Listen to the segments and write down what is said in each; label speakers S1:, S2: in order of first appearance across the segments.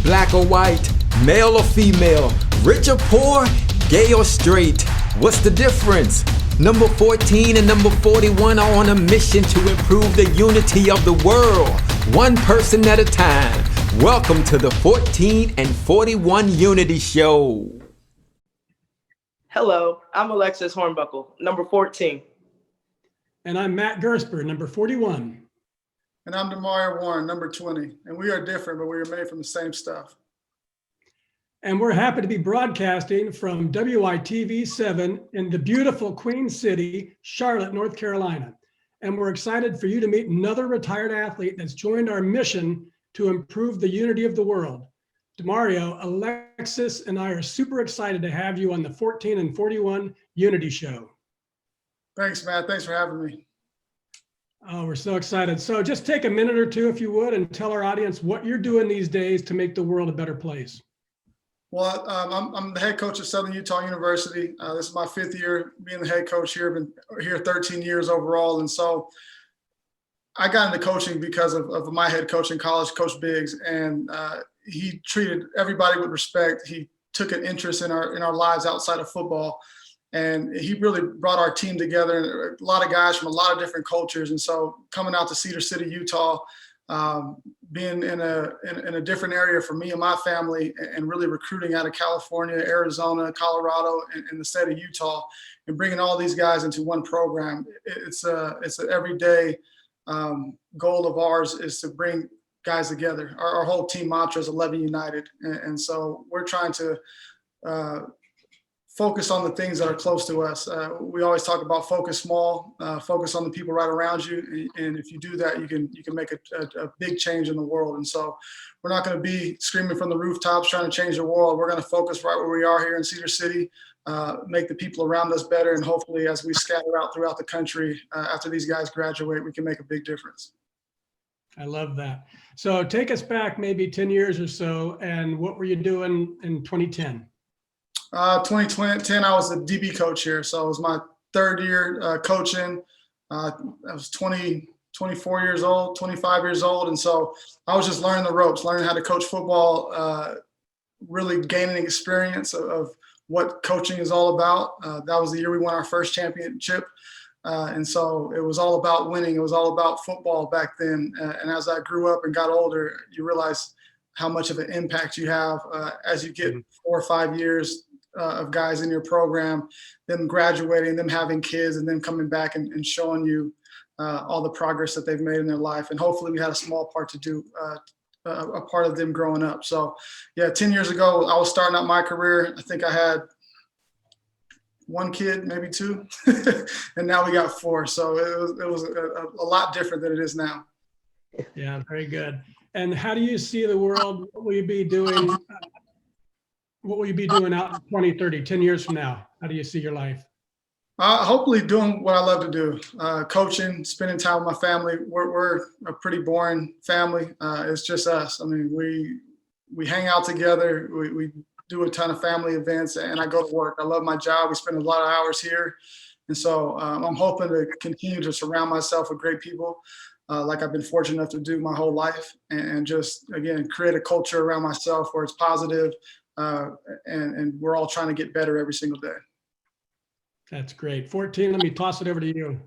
S1: black or white, male or female, rich or poor, gay or straight. What's the difference? Number 14 and number 41 are on a mission to improve the unity of the world, one person at a time. Welcome to the 14 and 41 Unity Show.
S2: Hello, I'm Alexis Hornbuckle, number 14.
S3: And I'm Matt Gersper, number 41.
S4: And I'm Demario Warren, number 20. And we are different, but we are made from the same stuff.
S3: And we're happy to be broadcasting from WYTV7 in the beautiful Queen City, Charlotte, North Carolina. And we're excited for you to meet another retired athlete that's joined our mission to improve the unity of the world. Demario, Alexis, and I are super excited to have you on the 14 and 41 Unity Show.
S4: Thanks, Matt. Thanks for having me.
S3: Oh, we're so excited. So just take a minute or two, if you would, and tell our audience what you're doing these days to make the world a better place.
S4: Well, I'm the head coach at Southern Utah University. This is my 5th year being the head coach here. I've been here 13 years overall. And so I got into coaching because of my head coach in college, Coach Biggs. And he treated everybody with respect. He took an interest in our lives outside of football. And he really brought our team together, a lot of guys from a lot of different cultures. And so coming out to Cedar City, Utah, being in a different area for me and my family, and really recruiting out of California, Arizona, Colorado, and the state of Utah, and bringing all these guys into one program. It's an everyday goal of ours is to bring guys together. Our whole team mantra is 11 United. And so we're trying to focus on the things that are close to us. We always talk about focus small, focus on the people right around you. And if you do that, you can make a big change in the world. And so we're not going to be screaming from the rooftops trying to change the world. We're going to focus right where we are here in Cedar City, make the people around us better. And hopefully as we scatter out throughout the country, after these guys graduate, we can make a big difference.
S3: I love that. So take us back maybe 10 years or so. And what were you doing in 2010?
S4: 2010, I was the DB coach here. So it was my 3rd year coaching. I was 24 years old, 25 years old. And so I was just learning the ropes, learning how to coach football, really gaining experience of what coaching is all about. That was the year we won our first championship. And so it was all about winning. It was all about football back then. And as I grew up and got older, you realize how much of an impact you have as you get 4 or 5 years of guys in your program, them graduating, them having kids, and then coming back and showing you all the progress that they've made in their life. And hopefully we had a small part to do, a part of them growing up. So yeah, 10 years ago, I was starting out my career. I think I had 1 kid, maybe 2, and now we got 4. So it was a lot different than it is now.
S3: Yeah, very good. And how do you see the world? What will you be doing? What will you be doing out in 2030, 10 years from now? How do you see your life?
S4: Hopefully doing what I love to do, coaching, spending time with my family. We're a pretty boring family. It's just us. I mean, we hang out together. We do a ton of family events, and I go to work. I love my job. We spend a lot of hours here. And so I'm hoping to continue to surround myself with great people, like I've been fortunate enough to do my whole life, and just, again, create a culture around myself where it's positive. And we're all trying to get better every single day.
S3: That's great. 14, let me toss it over to you.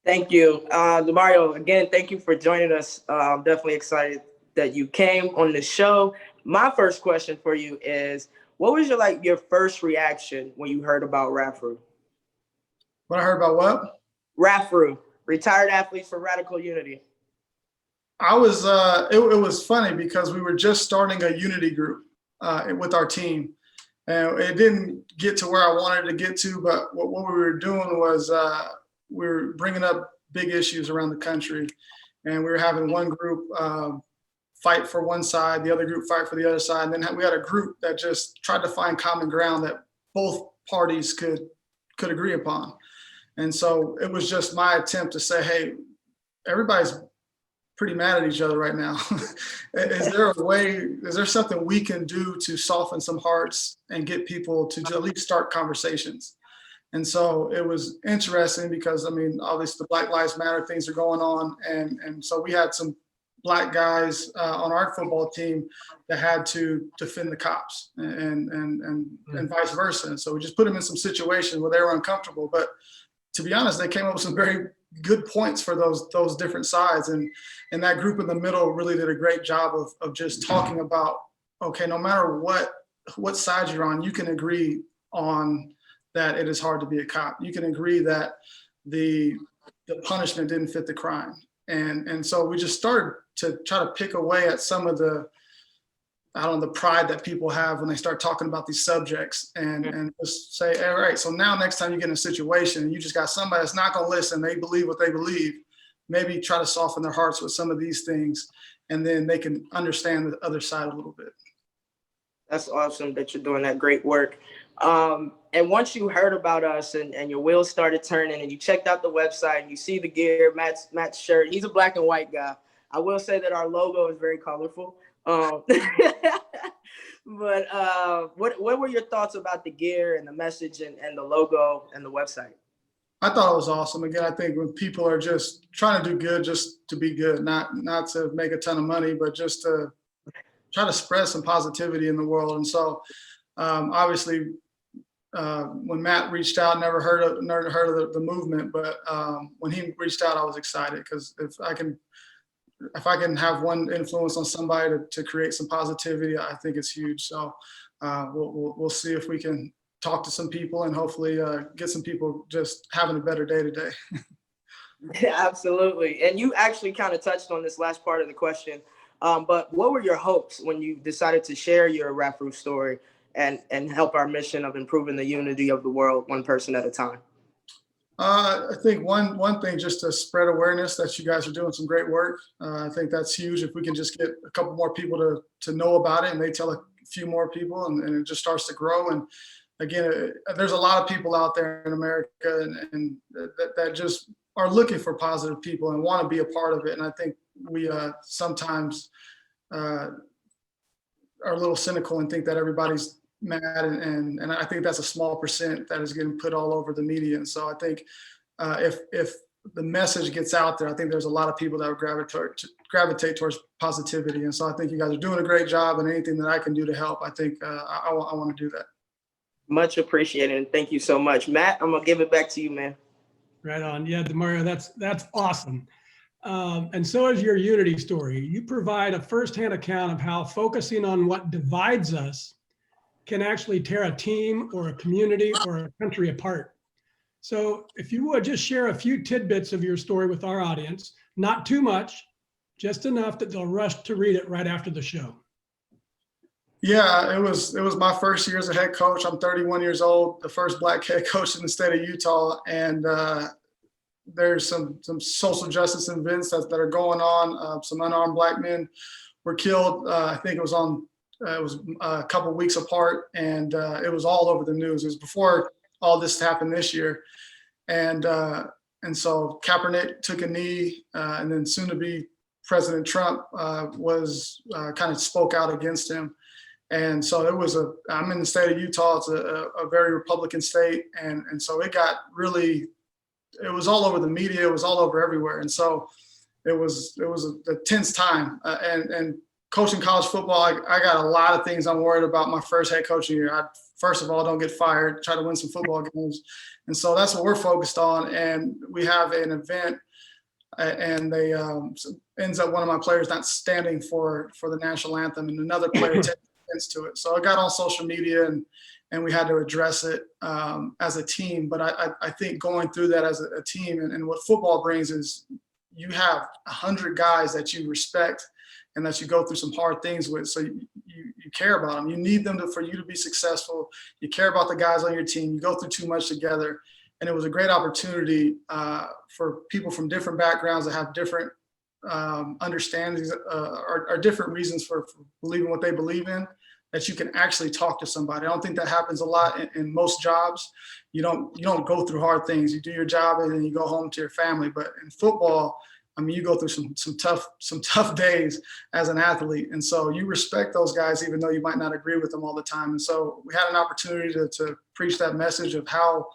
S2: Thank you. Demario, again, thank you for joining us. I'm definitely excited that you came on the show. My first question for you is, what was your first reaction when you heard about RAFRU?
S4: When I heard about what?
S2: RAFRU, Retired Athletes for Radical Unity.
S4: I was, it was funny because we were just starting a unity group with our team. And it didn't get to where I wanted to get to, but what we were doing was we were bringing up big issues around the country. And we were having one group fight for one side, the other group fight for the other side. And then we had a group that just tried to find common ground that both parties could agree upon. And so it was just my attempt to say, hey, everybody's pretty mad at each other right now. Is there something we can do to soften some hearts and get people to at least start conversations? And so it was interesting because, I mean, obviously the Black Lives Matter things are going on. And so we had some black guys on our football team that had to defend the cops and vice versa. And so we just put them in some situations where they were uncomfortable. But to be honest, they came up with some very good points for those different sides. And that group in the middle really did a great job of just talking about, okay, no matter what side you're on, you can agree on that it is hard to be a cop. You can agree that the punishment didn't fit the crime. And so we just started to try to pick away at some of the pride that people have when they start talking about these subjects, and just say, all right, so now next time you get in a situation and you just got somebody that's not going to listen, they believe what they believe, maybe try to soften their hearts with some of these things, and then they can understand the other side a little bit. That's
S2: awesome that you're doing that great work. And once you heard about us and your wheels started turning and you checked out the website and you see the gear, Matt's shirt, he's a black and white guy. I will say that our logo is very colorful. But what were your thoughts about the gear and the message and the logo and the website?
S4: I thought it was awesome. Again, I think when people are just trying to do good, just to be good, not to make a ton of money, but just to try to spread some positivity in the world. And so obviously when Matt reached out, never heard of the movement, but when he reached out, I was excited, because if I can have one influence on somebody to create some positivity, I think it's huge. So we'll see if we can talk to some people and hopefully get some people just having a better day today.
S2: Yeah, absolutely. And you actually kind of touched on this last part of the question. But what were your hopes when you decided to share your RAFRU story and help our mission of improving the unity of the world one person at a time?
S4: I think one thing, just to spread awareness that you guys are doing some great work. I think that's huge. If we can just get a couple more people to know about it, and they tell a few more people, and it just starts to grow. And again, there's a lot of people out there in America and that just are looking for positive people and want to be a part of it. And I think we sometimes are a little cynical and think that everybody's mad, and I think that's a small percent that is getting put all over the media. And so I think if the message gets out there, I think there's a lot of people that would gravitate towards positivity. And so I think you guys are doing a great job, and anything that I can do to help, I think I want to do that. Much
S2: appreciated, and thank you so much. Matt, I'm gonna give it back to you, man.
S3: Right on. Yeah, Demario, that's awesome. And so is your unity story. You provide a firsthand account of how focusing on what divides us can actually tear a team or a community or a country apart. So if you would just share a few tidbits of your story with our audience, not too much, just enough that they'll rush to read it right after the show.
S4: Yeah, it was my first year as a head coach. I'm 31 years old, the first Black head coach in the state of Utah. And there's some social justice events that are going on. Some unarmed Black men were killed. I think it was a couple weeks apart, and it was all over the news. It was before all this happened this year. And so Kaepernick took a knee, and then soon to be President Trump was kind of spoke out against him. And so I'm in the state of Utah. It's a very Republican state. And so it was all over the media. It was all over everywhere. And so it was a tense time. And coaching college football, I got a lot of things I'm worried about my first head coaching year. First of all, don't get fired, try to win some football games. And so that's what we're focused on. And we have an event, and they ends up one of my players not standing for the national anthem, and another player takes offense to it. So I got on social media and we had to address it as a team. But I think going through that as a team and what football brings is you have 100 guys that you respect and that you go through some hard things with. So you care about them. You need them for you to be successful. You care about the guys on your team. You go through too much together. And it was a great opportunity for people from different backgrounds that have different understandings or different reasons for believing what they believe in, that you can actually talk to somebody. I don't think that happens a lot in most jobs. You don't go through hard things. You do your job and then you go home to your family. But in football, I mean, you go through some tough days as an athlete. And so you respect those guys, even though you might not agree with them all the time. And so we had an opportunity to preach that message of how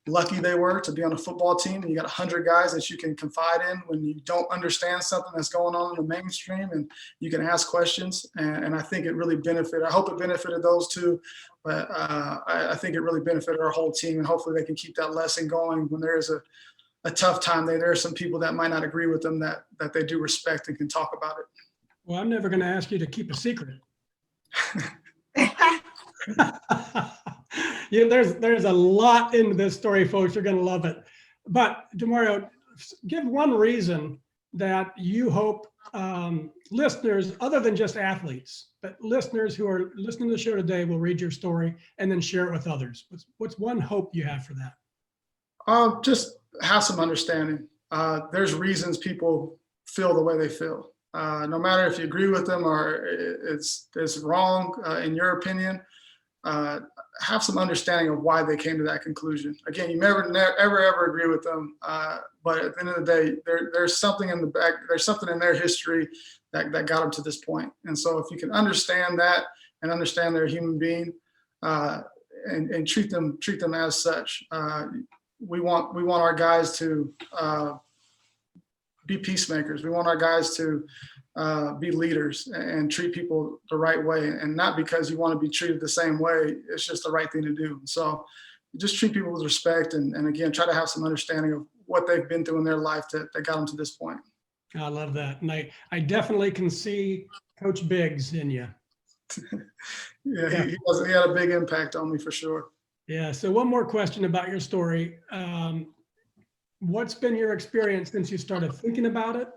S4: lucky they were to be on a football team, and you got 100 guys that you can confide in when you don't understand something that's going on in the mainstream, and you can ask questions. And I think it really benefited. I hope it benefited those two, but I think it really benefited our whole team, and hopefully they can keep that lesson going when there is a tough time. There are some people that might not agree with them that they do respect and can talk about it.
S3: Well, I'm never going to ask you to keep a secret. There's a lot into this story, folks. You're going to love it. But Demario, give one reason that you hope listeners, other than just athletes, but listeners who are listening to the show today will read your story and then share it with others. What's one hope you have for that?
S4: Just have some understanding. There's reasons people feel the way they feel. No matter if you agree with them or it's wrong in your opinion, have some understanding of why they came to that conclusion. Again, you never ever agree with them, but at the end of the day, there's something in the back. There's something in their history that got them to this point. And so, if you can understand that and understand they're a human being, and treat them as such, we want our guys to be peacemakers. We want our guys to be leaders and treat people the right way, and not because you want to be treated the same way. It's just the right thing to do. So just treat people with respect, and again, try to have some understanding of what they've been through in their life that got them to this point.
S3: I love that. And I definitely can see Coach Biggs in you.
S4: Yeah. He had a big impact on me for sure.
S3: Yeah. So one more question about your story. What's been your experience since you started thinking about it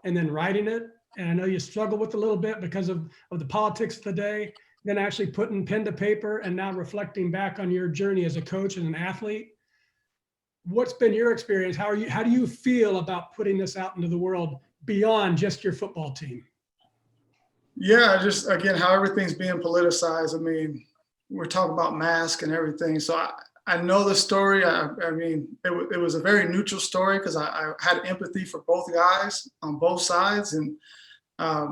S3: and then writing it? And I know you struggle with it a little bit because of the politics of the day, then actually putting pen to paper and now reflecting back on your journey as a coach and an athlete. What's been your experience? How do you feel about putting this out into the world beyond just your football team?
S4: Yeah, just again, how everything's being politicized. I mean, we're talking about masks and everything. So I know the story. I mean, it was a very neutral story because I had empathy for both guys on both sides. And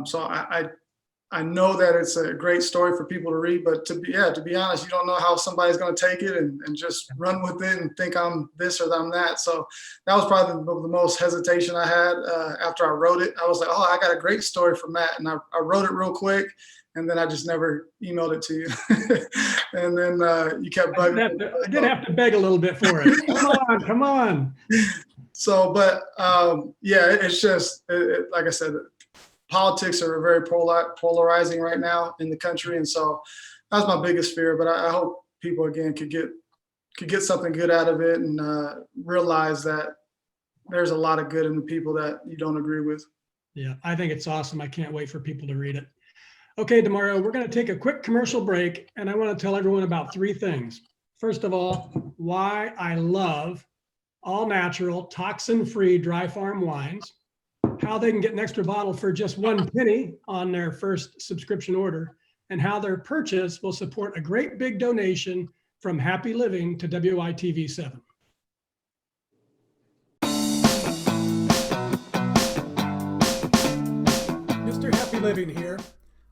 S4: so I know that it's a great story for people to read, but to be honest, you don't know how somebody's going to take it and just run with it and think I'm this or I'm that. So that was probably the most hesitation I had after I wrote it. I was like, oh, I got a great story for Matt. And I wrote it real quick, and then I just never emailed it to you. And then you kept bugging me.
S3: I did have to beg a little bit for it. Come on.
S4: So, but yeah, it's just, like I said, politics are very polarizing right now in the country. And so that's my biggest fear, but I hope people again could get something good out of it and realize that there's a lot of good in the people that you don't agree with.
S3: Yeah, I think it's awesome. I can't wait for people to read it. Okay, Demario, we're going to take a quick commercial break, and I want to tell everyone about 3 things. First of all, why I love all natural, toxin-free dry farm wines, how they can get an extra bottle for just 1 penny on their first subscription order, and how their purchase will support a great big donation from Happy Living to WYTV7. Mr. Happy Living here.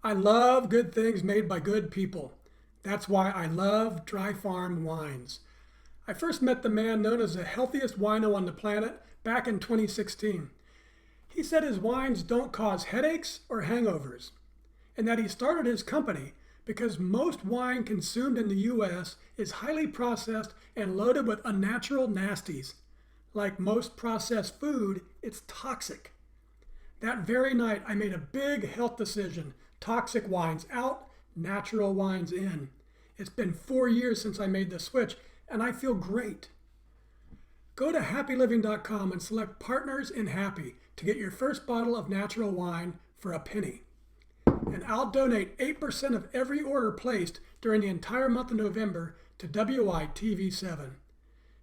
S3: I love good things made by good people. That's why I love dry farm wines. I first met the man known as the healthiest wino on the planet back in 2016. He said his wines don't cause headaches or hangovers, and that he started his company because most wine consumed in the U.S. is highly processed and loaded with unnatural nasties. Like most processed food, it's toxic. That very night, I made a big health decision. Toxic wines out, natural wines in. It's been 4 years since I made the switch, and I feel great. Go to happyliving.com and select Partners in Happy to get your first bottle of natural wine for a penny. And I'll donate 8% of every order placed during the entire month of November to WYTV7.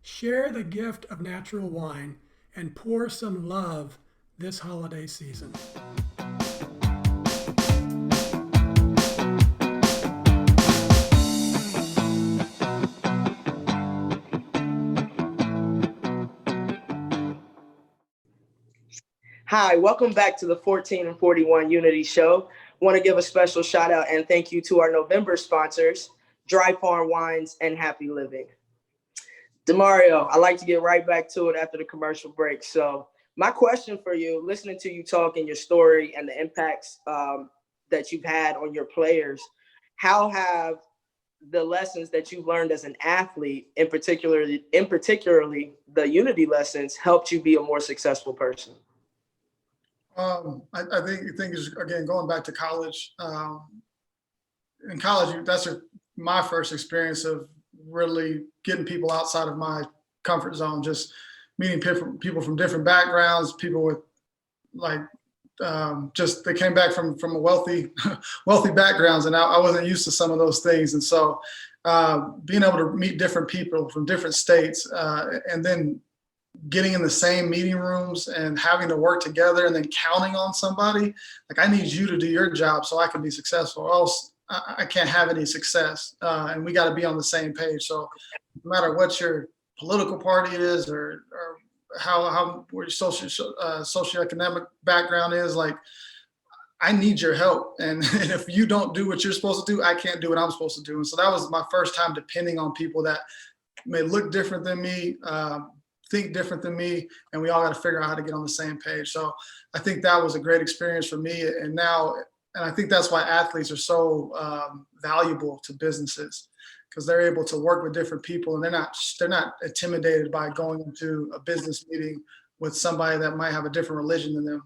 S3: Share the gift of natural wine and pour some love this holiday season.
S2: Hi, welcome back to the 14 and 41 Unity Show. Want to give a special shout out and thank you to our November sponsors, Dry Farm Wines and Happy Living. Demario, I like to get right back to it after the commercial break. So my question for you, listening to you talk and your story and the impacts that you've had on your players, how have the lessons that you've learned as an athlete, in particularly the unity lessons, helped you be a more successful person?
S4: I think is, again, going back to college. In college, that's my first experience of really getting people outside of my comfort zone, just meeting people from different backgrounds, people with like just they came back from a wealthy backgrounds, and I wasn't used to some of those things. And so being able to meet different people from different states, and then getting in the same meeting rooms and having to work together, and then counting on somebody, like, I need you to do your job so I can be successful, or else I can't have any success. And we got to be on the same page. So no matter what your political party is, or how your socioeconomic background is, like, I need your help. And if you don't do what you're supposed to do, I can't do what I'm supposed to do. And so that was my first time depending on people that may look different than me, think different than me, and we all got to figure out how to get on the same page. So I think that was a great experience for me. And I think that's why athletes are so valuable to businesses, because they're able to work with different people, and they're not intimidated by going into a business meeting with somebody that might have a different religion than them.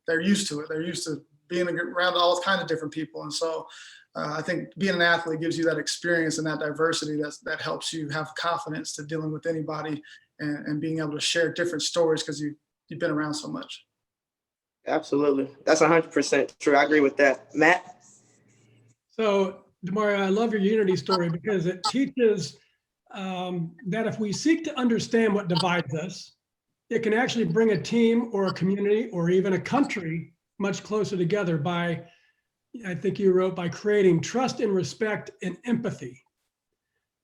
S4: They're used to it. They're used to being around all kinds of different people. And so I think being an athlete gives you that experience and that diversity that helps you have confidence to dealing with anybody, and being able to share different stories because you've been around so much.
S2: Absolutely. That's 100% true. I agree with that. Matt?
S3: So, Demario, I love your unity story because it teaches that if we seek to understand what divides us, it can actually bring a team or a community or even a country much closer together by, I think you wrote, by creating trust and respect and empathy.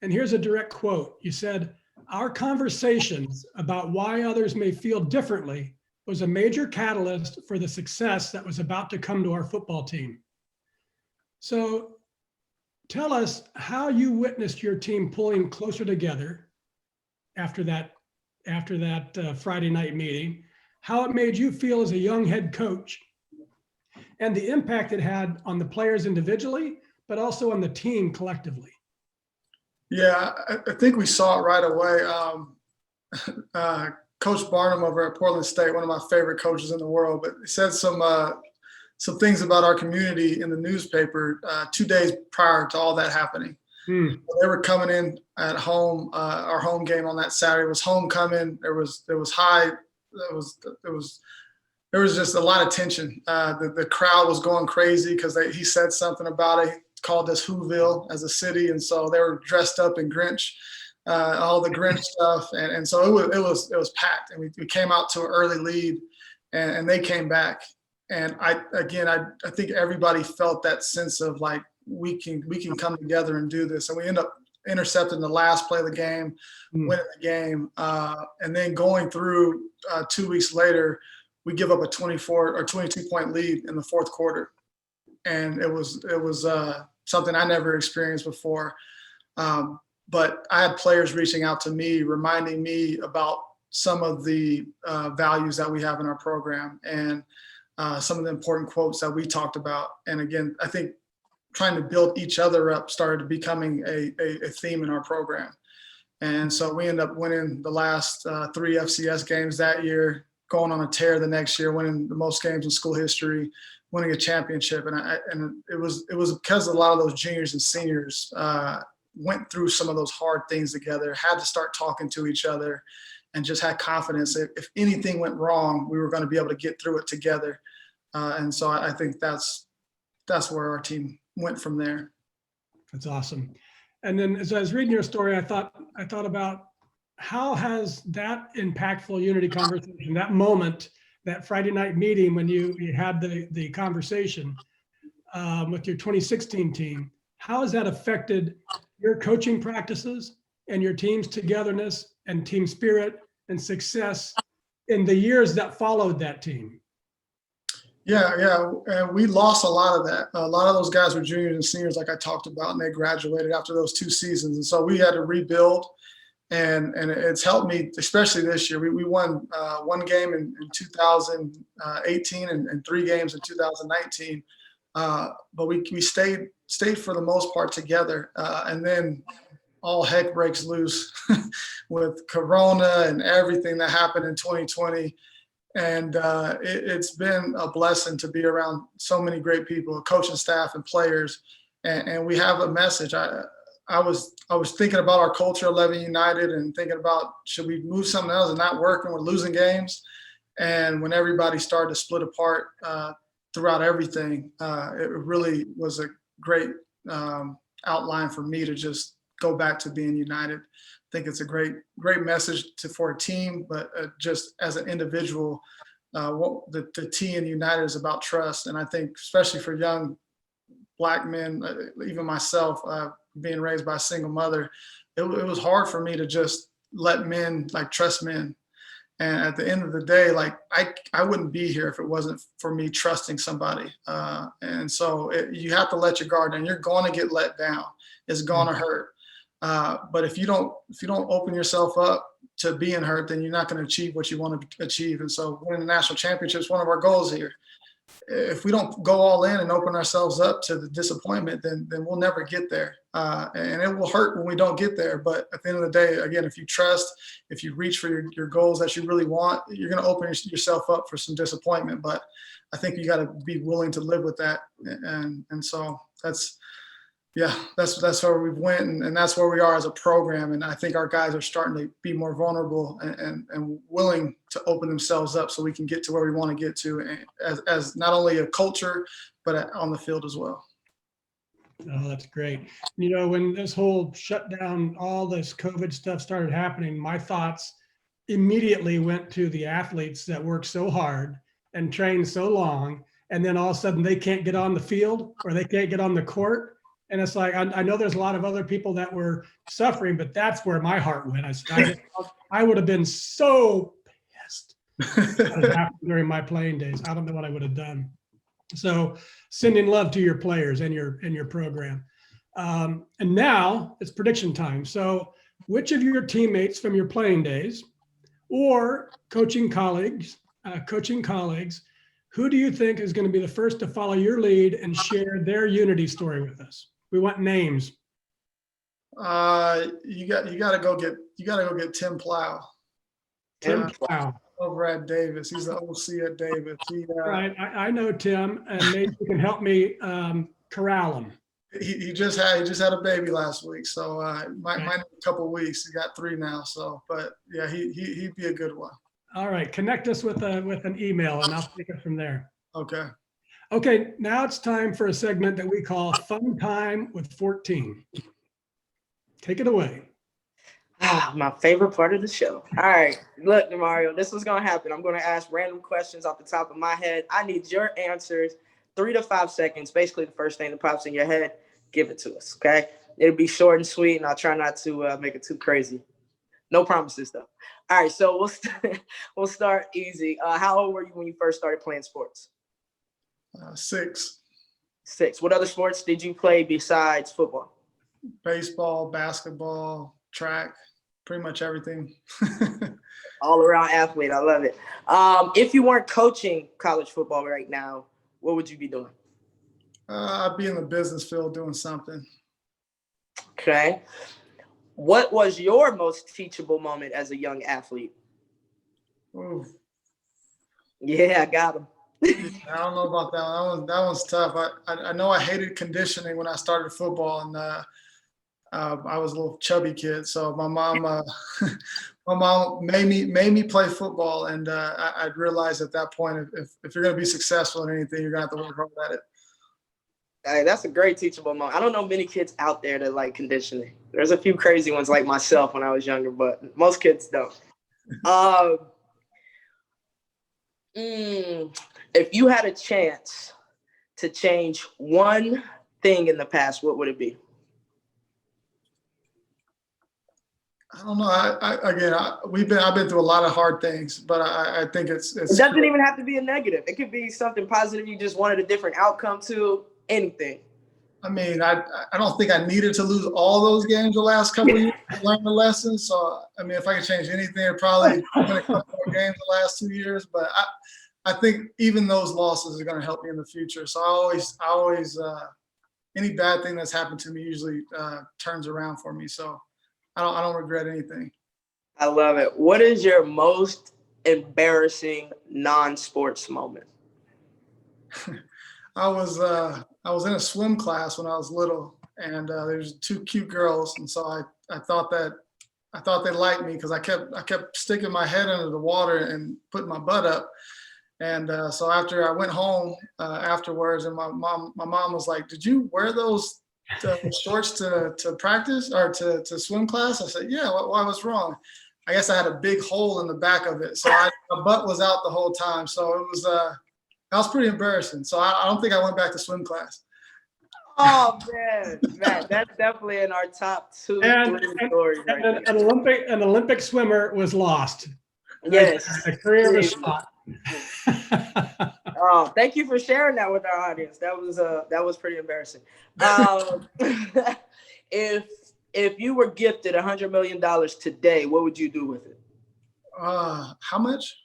S3: And here's a direct quote. You said, "Our conversations about why others may feel differently was a major catalyst for the success that was about to come to our football team." So tell us how you witnessed your team pulling closer together after that Friday night meeting, how it made you feel as a young head coach, and the impact it had on the players individually, but also on the team collectively.
S4: Yeah, I think we saw it right away. Coach Barnum over at Portland State, one of my favorite coaches in the world, but he said some things about our community in the newspaper 2 days prior to all that happening. They were coming in at home. Our home game on that Saturday was homecoming. There was just a lot of tension. The crowd was going crazy because he said something about it. He called us Whoville as a city, and so they were dressed up in Grinch, all the Grinch stuff, and so it was packed. And we came out to an early lead, and they came back. And I think everybody felt that sense of like, we can come together and do this. And we end up intercepting the last play of the game, winning the game, and then going through 2 weeks later, we give up a 24 or 22 point lead in the fourth quarter, and it was something I never experienced before. But I had players reaching out to me, reminding me about some of the values that we have in our program, and some of the important quotes that we talked about. And again, I think trying to build each other up started becoming a theme in our program. And so we ended up winning the last 3 FCS games that year, going on a tear the next year, winning the most games in school history, winning a championship. And it was because a lot of those juniors and seniors went through some of those hard things together, had to start talking to each other, and just had confidence that if anything went wrong, we were going to be able to get through it together. And so I think that's where our team went from there.
S3: That's awesome. And then as I was reading your story, I thought about how has that impactful unity conversation, that moment, that Friday night meeting when you had the conversation with your 2016 team, how has that affected your coaching practices and your team's togetherness and team spirit and success in the years that followed that team?
S4: Yeah. And we lost a lot of that. A lot of those guys were juniors and seniors, like I talked about, and they graduated after those 2 seasons. And so we had to rebuild. And it's helped me, especially this year. We won one game in 2018 and 3 games in 2019. But we stayed for the most part together. And then all heck breaks loose with Corona and everything that happened in 2020. And it's been a blessing to be around so many great people, coaching staff and players. And we have a message. I was thinking about our culture, 11 United, and thinking about, should we move something else and not working? We're losing games. And when everybody started to split apart throughout everything, it really was a great outline for me to just go back to being united. I think it's a great message for a team, but just as an individual, what the T in United is about trust. And I think especially for young Black men, even myself, being raised by a single mother, it was hard for me to just let men, like, trust men. And at the end of the day, like, I wouldn't be here if it wasn't for me trusting somebody. And so you have to let your guard down. You're going to get let down. It's going to hurt. But if you don't open yourself up to being hurt, then you're not going to achieve what you want to achieve. And so winning the national championship is one of our goals here. If we don't go all in and open ourselves up to the disappointment, then we'll never get there. And it will hurt when we don't get there. But at the end of the day, again, if you trust, if you reach for your goals that you really want, you're going to open yourself up for some disappointment. But I think you got to be willing to live with that. And so that's where we've went, and that's where we are as a program. And I think our guys are starting to be more vulnerable and willing to open themselves up so we can get to where we want to get to as not only a culture, but on the field as well.
S3: Oh, that's great. You know, when this whole shutdown, all this COVID stuff started happening, my thoughts immediately went to the athletes that work so hard and train so long, and then all of a sudden they can't get on the field or they can't get on the court. And it's like, I know there's a lot of other people that were suffering, but that's where my heart went. I would have been so pissed what happened during my playing days. I don't know what I would have done. So sending love to your players and your program. And now it's prediction time. So which of your teammates from your playing days or coaching colleagues, who do you think is going to be the first to follow your lead and share their unity story with us? We want names.
S4: You got to go get Tim Plow.
S3: Tim Plow
S4: over at Davis. He's the OC at Davis.
S3: Right, I know Tim, and maybe you can help me corral him.
S4: He just had a baby last week, so might need a couple of weeks. He got 3 now, so but yeah, he'd be a good one.
S3: All right, connect us with an email, and I'll take it from there.
S4: Okay.
S3: Okay, now it's time for a segment that we call Fun Time with 14. Take it away.
S2: My favorite part of the show. All right, look, Demario, this is going to happen. I'm going to ask random questions off the top of my head. I need your answers, 3 to 5 seconds, basically the first thing that pops in your head. Give it to us, okay? It'll be short and sweet, and I'll try not to make it too crazy. No promises, though. All right, so we'll start easy. How old were you when you first started playing sports?
S4: 6.
S2: 6. What other sports did you play besides football?
S4: Baseball, basketball, track, pretty much everything.
S2: All around athlete. I love it. If you weren't coaching college football right now, what would you be doing?
S4: I'd be in the business field doing something.
S2: Okay. What was your most teachable moment as a young athlete?
S4: Ooh.
S2: Yeah, I got him.
S4: I don't know about that one. That one's tough. I know I hated conditioning when I started football, and I was a little chubby kid. So my mom made me play football, and I realized at that point if you're going to be successful in anything, you're going to have to work hard at it.
S2: Hey, that's a great teachable moment. I don't know many kids out there that like conditioning. There's a few crazy ones like myself when I was younger, but most kids don't. If you had a chance to change one thing in the past, what would it be?
S4: I don't know. I've been through a lot of hard things, but I think it's. It
S2: doesn't even have to be a negative. It could be something positive. You just wanted a different outcome to anything.
S4: I mean, I don't think I needed to lose all those games the last couple of years to learn the lesson. So, I mean, if I could change anything, it probably been a couple more games the last 2 years. But I think even those losses are going to help me in the future. So I always, any bad thing that's happened to me usually turns around for me. So I don't regret anything.
S2: I love it. What is your most embarrassing non-sports moment?
S4: I was in a swim class when I was little, and there's 2 cute girls, and so I thought they liked me because I kept sticking my head under the water and putting my butt up, and so after I went home afterwards, and my mom was like, "Did you wear those shorts to practice or to swim class?" I said, "Yeah. Why was wrong?" I guess I had a big hole in the back of it, so my butt was out the whole time. So it was that was pretty embarrassing. So I don't think I went back to swim class.
S2: Oh man, that's definitely in our top 2, 3 stories right there.
S3: An Olympic swimmer was lost.
S2: Yes,
S3: a career was shot.
S2: Oh, thank you for sharing that with our audience. That was pretty embarrassing. If you were gifted $100 million today, what would you do with it?
S4: How much?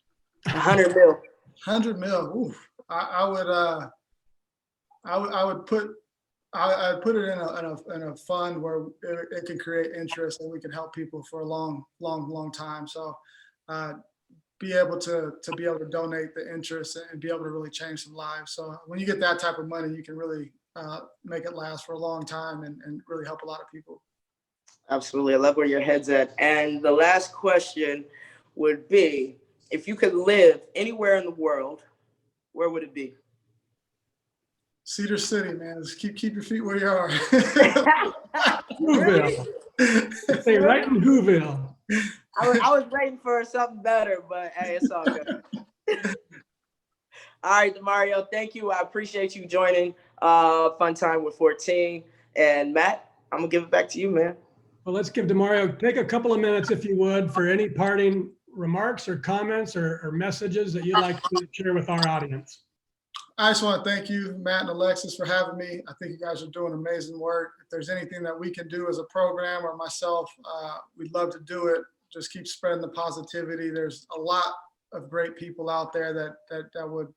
S2: 100 mil.
S4: 100 mil. Oof. I'd put it in a fund where it can create interest and we can help people for a long time. So be able to donate the interest and be able to really change some lives. So when you get that type of money, you can really make it last for a long time and really help a lot of people.
S2: Absolutely. I love where your head's at. And the last question would be, if you could live anywhere in the world, where would it be?
S4: Cedar City, man. Just keep your feet where you are.
S3: Whoville. Stay right in Whoville.
S2: I was waiting for something better, but hey, it's all good. All right, Demario, thank you. I appreciate you joining Fun Time with 14. And Matt, I'm going to give it back to you, man.
S3: Well, let's give Demario, take a couple of minutes, if you would, for any parting remarks or comments or messages that you'd like to share with our audience.
S4: I just want to thank you, Matt and Alexis, for having me. I think you guys are doing amazing work. If there's anything that we can do as a program or myself, we'd love to do it. Just keep spreading the positivity. There's a lot of great people out there that are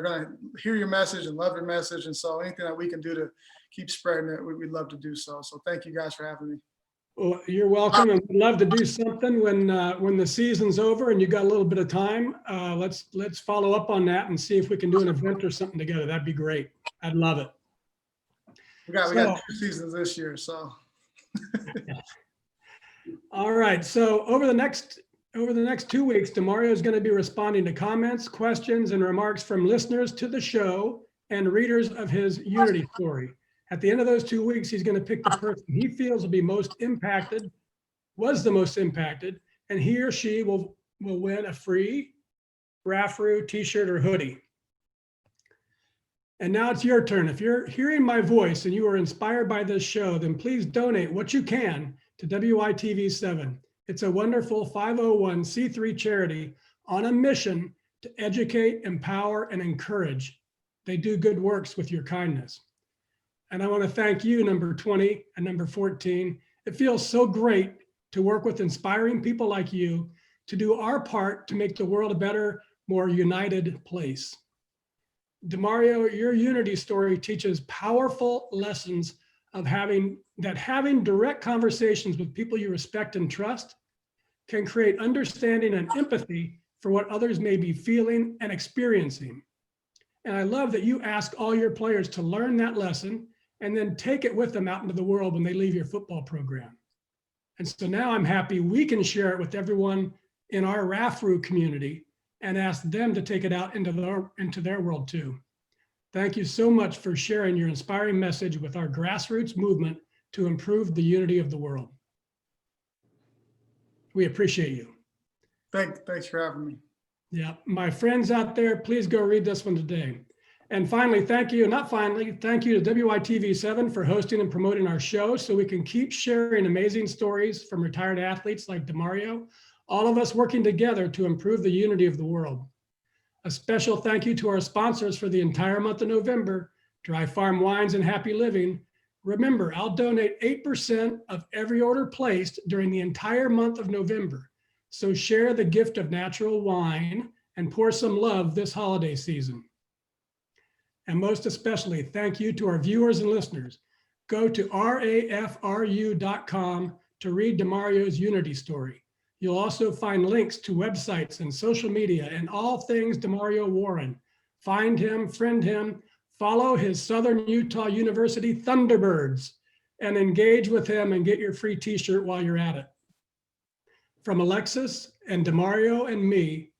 S4: going to hear your message and love your message. And so anything that we can do to keep spreading it, we'd love to do so. So thank you guys for having me.
S3: Well, you're welcome, and we'd love to do something when the season's over and you got a little bit of time. Let's follow up on that and see if we can do an event or something together. That'd be great. I'd love it.
S4: We got 2 seasons this year, so.
S3: All right. So over the next 2 weeks, Demario is going to be responding to comments, questions, and remarks from listeners to the show and readers of his Unity story. At the end of those 2 weeks, he's going to pick the person he feels will be was the most impacted, and he or she will win a free Raffroo t-shirt or hoodie. And now it's your turn. If you're hearing my voice and you are inspired by this show, then please donate what you can to WYTV7. It's a wonderful 501c3 charity on a mission to educate, empower, and encourage. They do good works with your kindness. And I want to thank you, number 20 and number 14. It feels so great to work with inspiring people like you to do our part to make the world a better, more united place. Demario, your Unity story teaches powerful lessons of having direct conversations with people you respect and trust can create understanding and empathy for what others may be feeling and experiencing. And I love that you ask all your players to learn that lesson and then take it with them out into the world when they leave your football program. And so now I'm happy we can share it with everyone in our Raffroo community and ask them to take it out into their world too. Thank you so much for sharing your inspiring message with our grassroots movement to improve the unity of the world. We appreciate you.
S4: Thanks for having me.
S3: Yeah, my friends out there, please go read this one today. And finally, thank you to WYTV7 for hosting and promoting our show so we can keep sharing amazing stories from retired athletes like Demario, all of us working together to improve the unity of the world. A special thank you to our sponsors for the entire month of November, Dry Farm Wines and Happy Living, Remember, I'll donate 8% of every order placed during the entire month of November. So share the gift of natural wine and pour some love this holiday season. And most especially, thank you to our viewers and listeners. Go to rafru.com to read Demario's Unity story. You'll also find links to websites and social media and all things Demario Warren. Find him, friend him, follow his Southern Utah University Thunderbirds, and engage with him and get your free t-shirt while you're at it. From Alexis and Demario and me,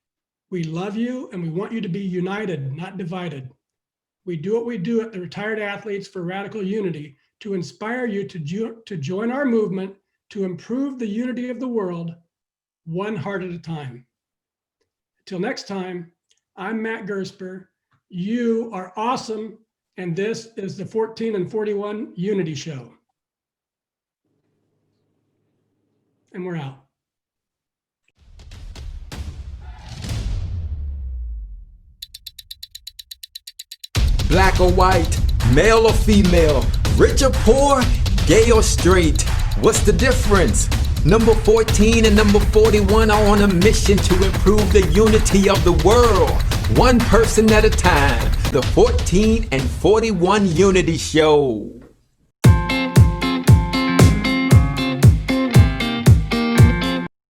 S3: we love you and we want you to be united, not divided. We do what we do at the Retired Athletes for Radical Unity to inspire you to join our movement to improve the unity of the world, one heart at a time. Till next time, I'm Matt Gersper. You are awesome, and this is the 14 and 41 Unity Show. And we're out.
S1: Black or white, male or female, rich or poor, gay or straight, what's the difference? Number 14 and number 41 are on a mission to improve the unity of the world, one person at a time. The 14 and 41 Unity Show.